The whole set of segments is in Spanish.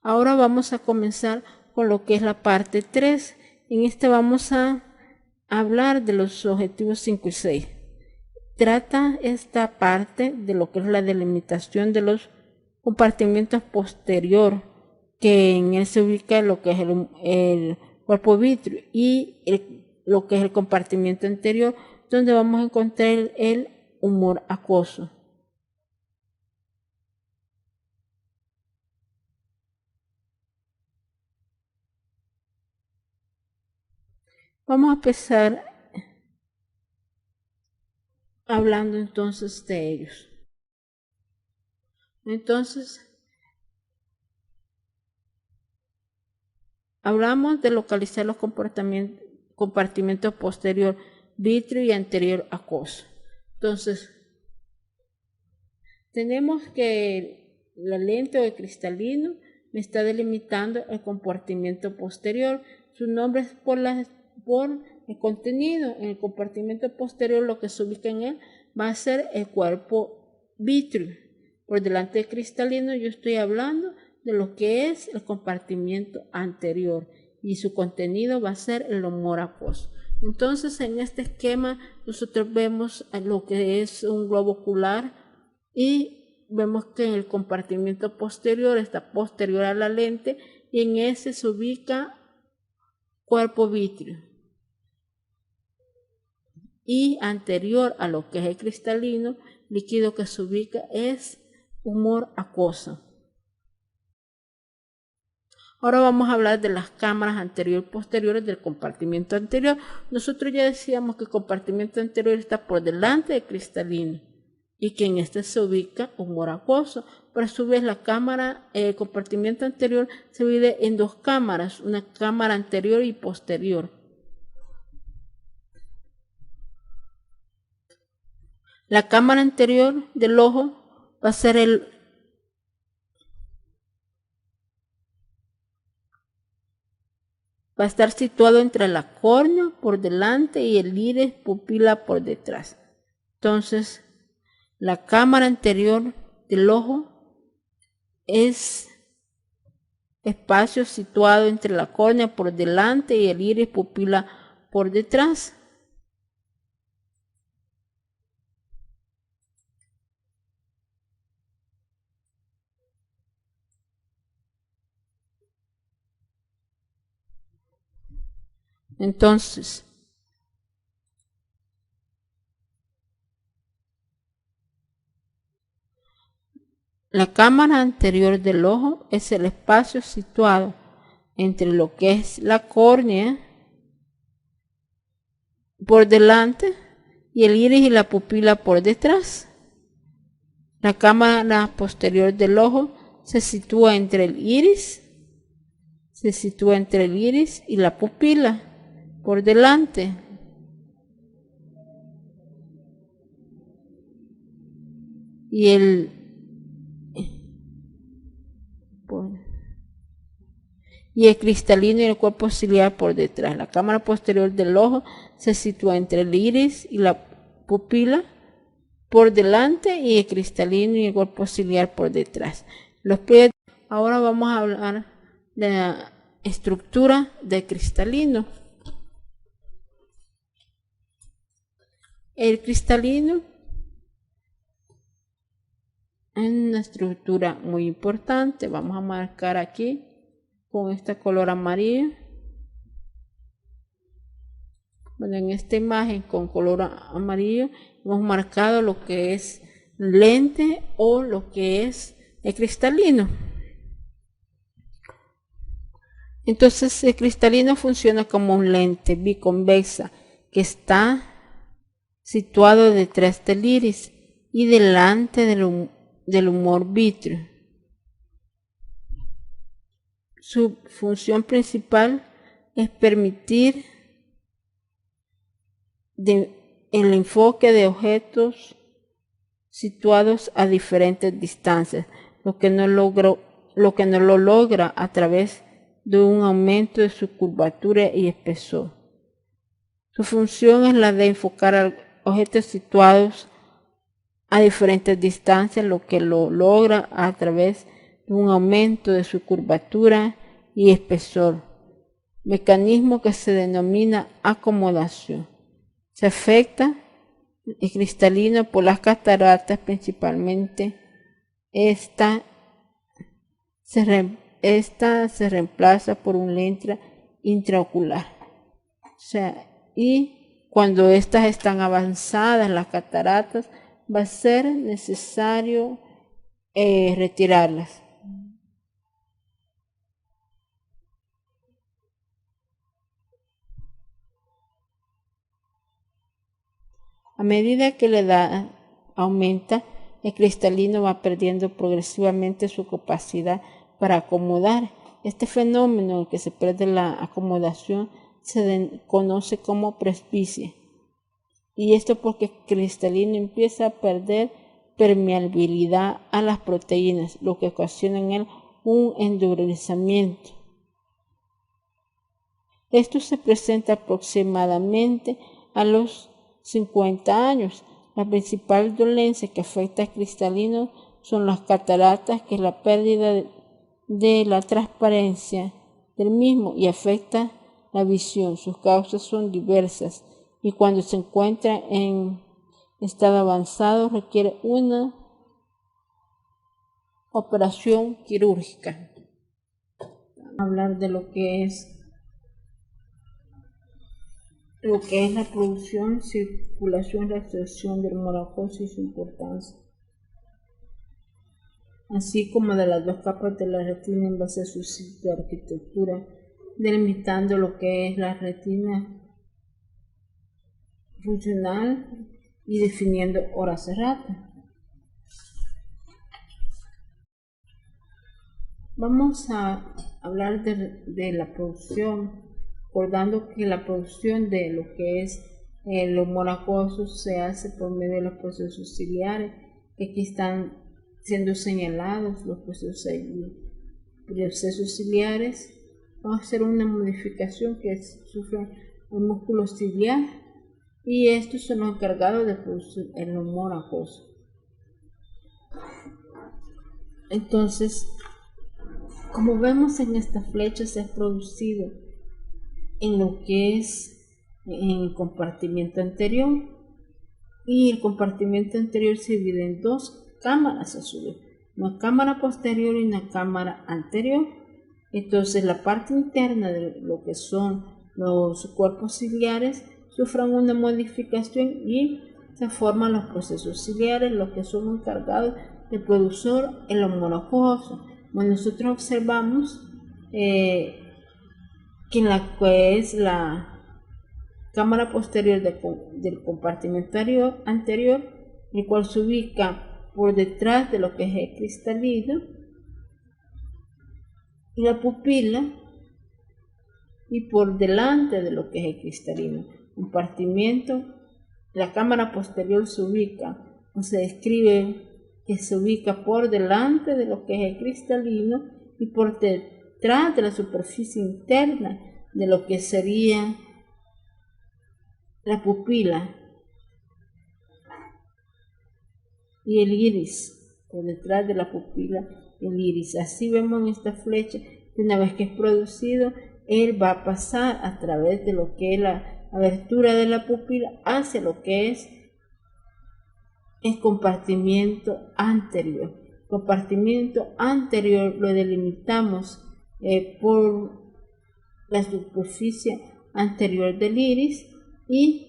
Ahora vamos a comenzar con lo que es la parte 3. En esta vamos a hablar de los objetivos 5 y 6. Trata esta parte de lo que es la delimitación de los compartimentos posterior, que en él se ubica lo que es el cuerpo vítreo, y lo que es el compartimento anterior, donde vamos a encontrar el humor acuoso. Vamos a empezar hablando entonces de ellos. Entonces, hablamos de localizar los compartimentos posterior vítreo y anterior acuoso. Entonces, tenemos que la lente o el cristalino me está delimitando el compartimento posterior. Su nombre es por el contenido. En el compartimento posterior, lo que se ubica en él va a ser el cuerpo vítreo. Por delante del cristalino yo estoy hablando de lo que es el compartimento anterior, y su contenido va a ser el humor acuoso. Entonces, en este esquema nosotros vemos lo que es un globo ocular, y vemos que en el compartimento posterior está posterior a la lente, y en ese se ubica cuerpo vítreo, y anterior a lo que es el cristalino líquido que se ubica es humor acuoso. Ahora vamos a hablar de las cámaras anterior y posteriores del compartimento anterior. Nosotros ya decíamos que el compartimento anterior está por delante del cristalino, y que en este se ubica humor acuoso. Pero a su vez el compartimento anterior se divide en dos cámaras, una cámara anterior y posterior. La cámara anterior del ojo va a ser va a estar situado entre la córnea por delante y el iris pupila por detrás. Entonces, la cámara anterior del ojo es espacio situado entre la córnea por delante y el iris pupila por detrás. Entonces, la cámara anterior del ojo es el espacio situado entre lo que es la córnea por delante y el iris y la pupila por detrás. La cámara posterior del ojo se sitúa entre el iris y la pupila por delante. Y el cristalino y el cuerpo ciliar por detrás. La cámara posterior del ojo se sitúa entre el iris y la pupila por delante, y el cristalino y el cuerpo ciliar por detrás. Ahora vamos a hablar de la estructura del cristalino. El cristalino es una estructura muy importante. Vamos a marcar aquí con este color amarillo. Bueno, en esta imagen con color amarillo hemos marcado lo que es lente o lo que es el cristalino. Entonces, el cristalino funciona como un lente biconvexa que está situado detrás del iris y delante del humor vítreo. Su función principal es permitir el enfoque de objetos situados a diferentes distancias, lo que no lo logra a través de un aumento de su curvatura y espesor. Su función es la de enfocar a objetos situados a diferentes distancias, lo que lo logra a través un aumento de su curvatura y espesor, mecanismo que se denomina acomodación. Se afecta el cristalino por las cataratas, principalmente esta se reemplaza por un lente intraocular. Y cuando estas están avanzadas, las cataratas, va a ser necesario retirarlas. A medida que la edad aumenta, el cristalino va perdiendo progresivamente su capacidad para acomodar. Este fenómeno en el que se pierde la acomodación se conoce como presbicia. Y esto porque el cristalino empieza a perder permeabilidad a las proteínas, lo que ocasiona en él un endurecimiento. Esto se presenta aproximadamente a los 50 años. La principal dolencia que afecta al cristalino son las cataratas, que es la pérdida de la transparencia del mismo y afecta la visión. Sus causas son diversas y cuando se encuentra en estado avanzado requiere una operación quirúrgica. Vamos a hablar de lo que es la producción, circulación, la absorción del humor acuoso y su importancia, así como de las dos capas de la retina en base a su sitio de arquitectura, delimitando lo que es la retina funcional y definiendo horas erratas. Vamos a hablar de la producción, recordando que la producción de lo que es el humor acuoso se hace por medio de los procesos ciliares, que aquí están siendo señalados los procesos ciliares. Vamos a hacer una modificación que sufre el músculo ciliar y estos son los encargados de producir el humor acuoso. Entonces, como vemos en esta flecha, se ha producido en lo que es en el compartimiento anterior, y el compartimento anterior se divide en dos cámaras a su vez, una cámara posterior y una cámara anterior. Entonces la parte interna de lo que son los cuerpos ciliares sufren una modificación y se forman los procesos ciliares, los que son encargados de producir el humor acuoso. Bueno, nosotros observamos que en la que es la cámara posterior del compartimento anterior, el cual se ubica por detrás de lo que es el cristalino y la pupila, y por delante de lo que es el cristalino. Compartimento, la cámara posterior se ubica, o se describe que se ubica por delante de lo que es el cristalino y por detrás de la superficie interna de lo que sería la pupila y el iris, por detrás de la pupila el iris. Así vemos en esta flecha que una vez que es producido, él va a pasar a través de lo que es la abertura de la pupila hacia lo que es el compartimiento anterior. Compartimiento anterior lo delimitamos por la superficie anterior del iris, y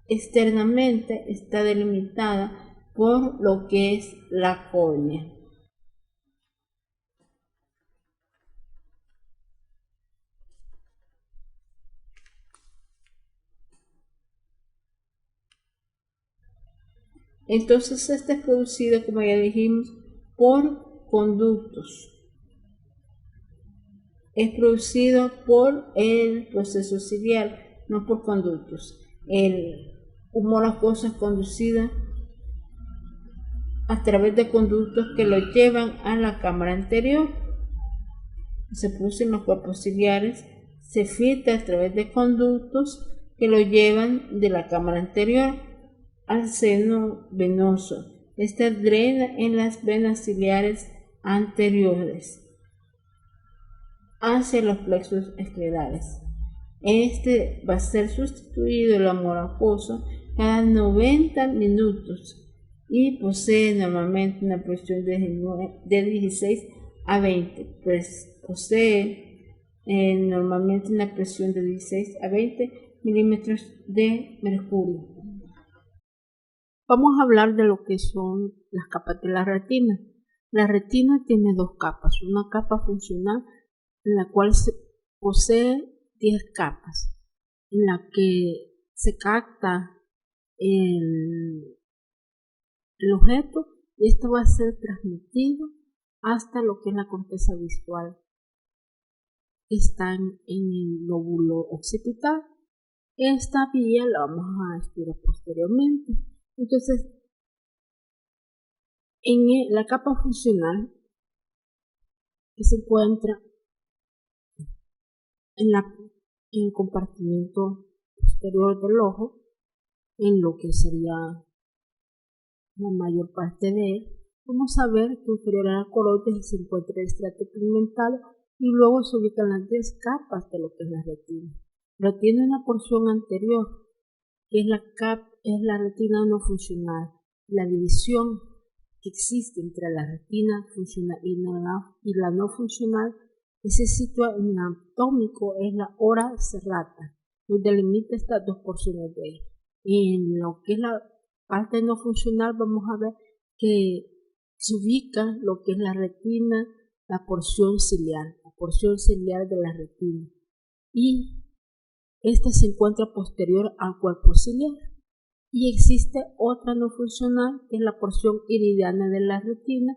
externamente está delimitada por lo que es la córnea. Entonces este es producido, como ya dijimos, por conductos. Es producido por el proceso ciliar, no por conductos. El humor acuoso es conducido a través de conductos que lo llevan a la cámara anterior. Se produce en los cuerpos ciliares, se filtra a través de conductos que lo llevan de la cámara anterior al seno venoso. Esta drena en las venas ciliares anteriores hacia los plexos esclerales. Este va a ser sustituido el amor acuoso cada 90 minutos y posee normalmente una presión de 16 a 20, pues posee normalmente una presión de 16 a 20 milímetros de mercurio. Vamos a hablar de lo que son las capas de la retina. La retina tiene dos capas, una capa funcional en la cual posee 10 capas, en la que se capta el objeto y esto va a ser transmitido hasta lo que es la corteza visual, que está en el lóbulo occipital. Esta vía la vamos a estudiar posteriormente. Entonces, en la capa funcional que se encuentra en el compartimento posterior del ojo, en lo que sería la mayor parte de él, vamos a ver que inferior a la coroides se encuentra el estrato pigmentado y luego se ubican las 10 capas de lo que es la retina. Pero tiene una porción anterior, que es la retina no funcional. La división que existe entre la retina funcional y la no funcional, que se sitúa en anatómico, es la ora serrata, donde delimita estas dos porciones de ella. En lo que es la parte no funcional vamos a ver que se ubica lo que es la retina, la porción ciliar de la retina, y esta se encuentra posterior al cuerpo ciliar. Y existe otra no funcional, que es la porción iridiana de la retina,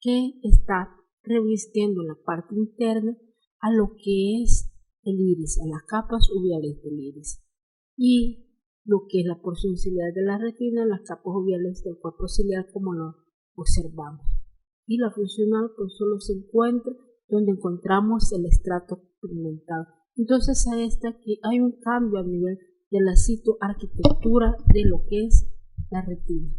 que está revistiendo la parte interna a lo que es el iris, a las capas uveales del iris. Y lo que es la porción ciliar de la retina, las capas uveales del cuerpo ciliar, como lo observamos. Y la funcional pues solo se encuentra donde encontramos el estrato pigmentado. Entonces a esta aquí hay un cambio a nivel de la citoarquitectura de lo que es la retina.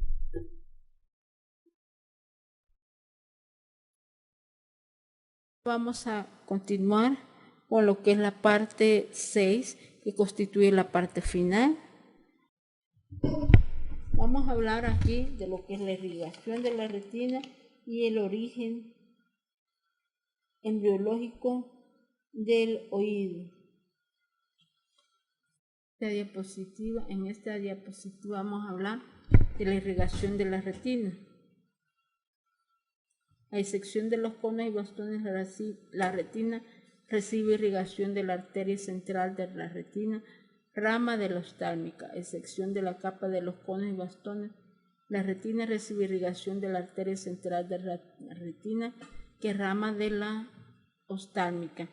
Vamos a continuar con lo que es la parte 6, que constituye la parte final. Vamos a hablar aquí de lo que es la irrigación de la retina y el origen embriológico del oído. En esta diapositiva vamos a hablar de la irrigación de la retina. A excepción de los conos y bastones, la retina recibe irrigación de la arteria central de la retina, rama de la oftálmica. A excepción de la capa de los conos y bastones, la retina recibe irrigación de la arteria central de la retina, que es rama de la oftálmica,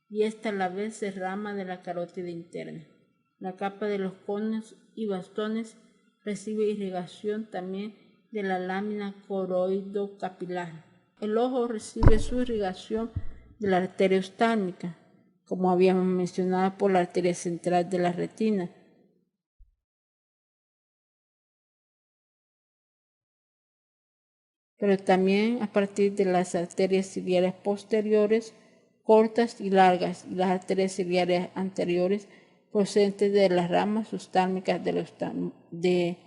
y esta a la vez es rama de la carótida interna. La capa de los conos y bastones recibe irrigación también de la lámina coroidocapilar. El ojo recibe su irrigación de la arteria oftálmica, como habíamos mencionado, por la arteria central de la retina. Pero también a partir de las arterias ciliares posteriores, cortas y largas, y las arterias ciliares anteriores, procedentes de las ramas oftálmicas de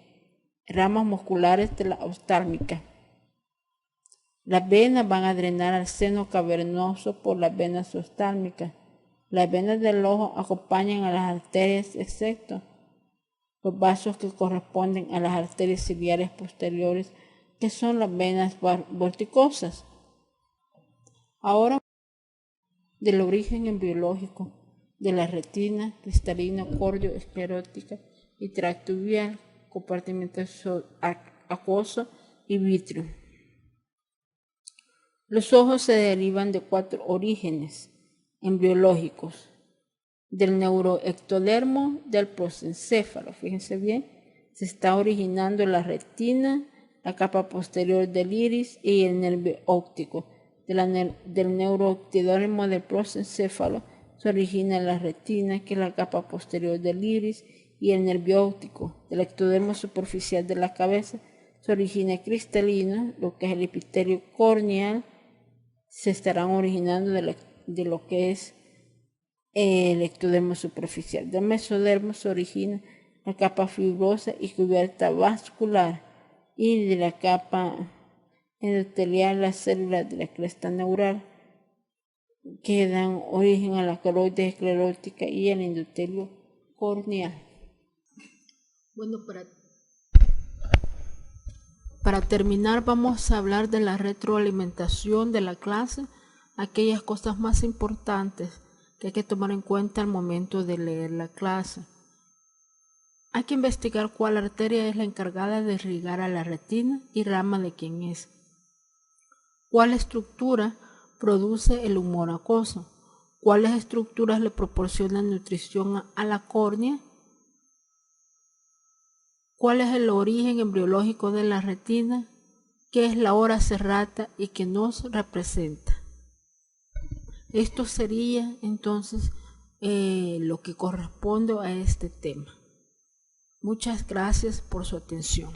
ramas musculares de la oftálmica. Las venas van a drenar al seno cavernoso por las venas oftálmicas. Las venas del ojo acompañan a las arterias, excepto los vasos que corresponden a las arterias ciliares posteriores, que son las venas vorticosas. Ahora, del origen embriológico de la retina cristalina, cordio, esclerótica y tracto uveal, compartimento acuoso y vítreo. Los ojos se derivan de 4 orígenes embriológicos: del neuroectodermo del prosencéfalo. Fíjense bien, se está originando en la retina, la capa posterior del iris y el nervio óptico. Del neuroectodermo del prosencéfalo se origina en la retina, que es la capa posterior del iris, y el nervio óptico. Del ectodermo superficial de la cabeza se origina cristalino, lo que es el epitelio corneal, se estarán originando de lo que es el ectodermo superficial. Del mesodermo se origina la capa fibrosa y cubierta vascular, y de la capa endotelial las células de la cresta neural que dan origen a la coroides esclerótica y al endotelio corneal. Bueno, para terminar vamos a hablar de la retroalimentación de la clase, aquellas cosas más importantes que hay que tomar en cuenta al momento de leer la clase. Hay que investigar cuál arteria es la encargada de irrigar a la retina y rama de quién es. ¿Cuál estructura produce el humor acuoso? ¿Cuáles estructuras le proporcionan nutrición a la córnea? ¿Cuál es el origen embriológico de la retina? ¿Qué es la hora serrata y qué nos representa? Esto sería entonces lo que corresponde a este tema. Muchas gracias por su atención.